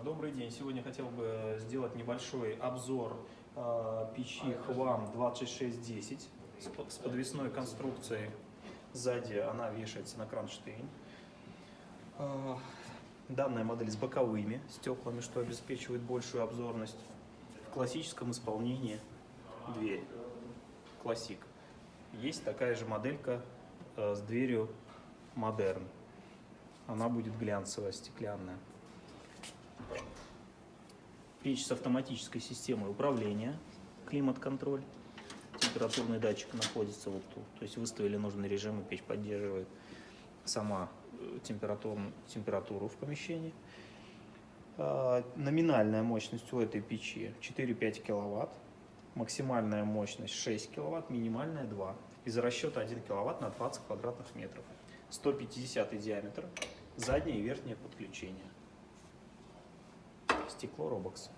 Добрый день. Сегодня хотел бы сделать небольшой обзор печи Хвам 2610 с подвесной конструкцией. Сзади она вешается на кронштейн. Данная модель с боковыми стеклами, что обеспечивает большую обзорность. В классическом исполнении дверь. Классик. Есть такая же моделька с дверью Модерн. Она будет глянцевая, стеклянная. Печь с автоматической системой управления, климат-контроль. Температурный датчик находится вот тут. То есть выставили нужный режим, и печь поддерживает сама температуру в помещении. Номинальная мощность у этой печи 4-5 киловатт. Максимальная мощность 6 киловатт, минимальная 2. Из расчета 1 киловатт на 20 квадратных метров. 150 диаметр, заднее и верхнее подключение. Стекло Робокс.